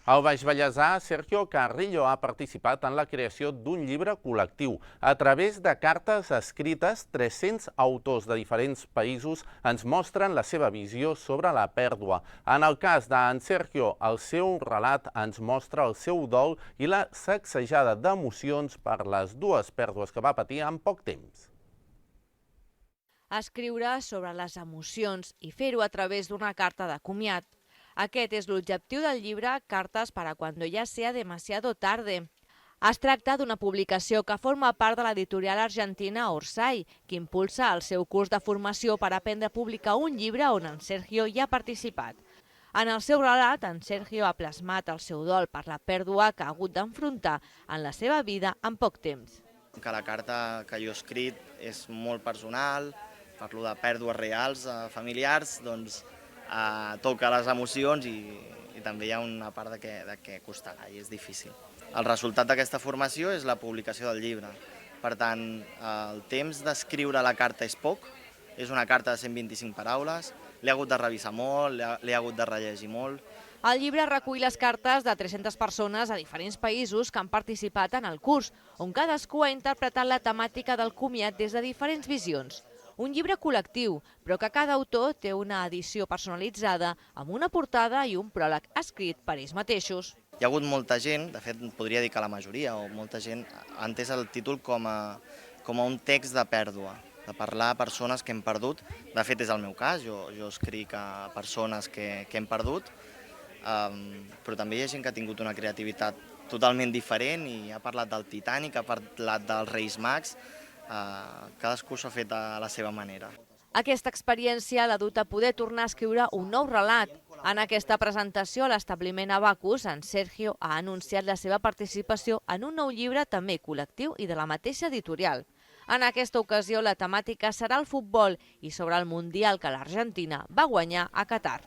Al Baix Vallèsà, Sergio Carrillo ha participat en la creació d'un llibre col·lectiu. A través de cartes escrites, 300 autors de diferents països ens mostren la seva visió sobre la pèrdua. En el cas d'en Sergio, el seu relat ens mostra el seu dol i la sacsejada d'emocions per les dues pèrdues que va patir en poc temps. Escriure sobre les emocions i fer-ho a través d'una carta de comiat. Aquest és l'objectiu del llibre Cartes para cuando ya sea demasiado tarde. Es tracta d'una publicació que forma part de l'editorial argentina Orsay, que impulsa el seu curs de formació per aprendre a publicar un llibre on en Sergio hi ha participat. En el seu relat, en Sergio ha plasmat el seu dol per la pèrdua que ha hagut d'enfrontar en la seva vida en poc temps. Que la carta que jo he escrit és molt personal, parlo de pèrdues reals, familiars, doncs toca les emocions i també hi ha una part de que costarà i és difícil. El resultat d'aquesta formació és la publicació del llibre. Per tant, el temps d'escriure la carta és poc, és una carta de 125 paraules, l'he hagut de revisar molt, l'he hagut de rellegir molt. El llibre recull les cartes de 300 persones a diferents països que han participat en el curs, on cadascú ha interpretat la temàtica del comiat des de diferents visions. Un llibre col·lectiu, però que cada autor té una edició personalitzada amb una portada i un pròleg escrit per ells mateixos. Hi ha hagut molta gent, de fet podria dir que la majoria, o molta gent ha entès el títol com a un text de pèrdua, de parlar a persones que hem perdut. De fet és el meu cas, jo escric a persones que hem perdut, però també hi ha gent que ha tingut una creativitat totalment diferent i ha parlat del Titanic, ha parlat dels Reis Mags, cadascú s'ho ha fet a la seva manera. Aquesta experiència l'ha dut a poder tornar a escriure un nou relat. En aquesta presentació a l'establiment Abacus, en Sergio ha anunciat la seva participació en un nou llibre també col·lectiu i de la mateixa editorial. En aquesta ocasió la temàtica serà el futbol i sobre el Mundial que l'Argentina va guanyar a Qatar.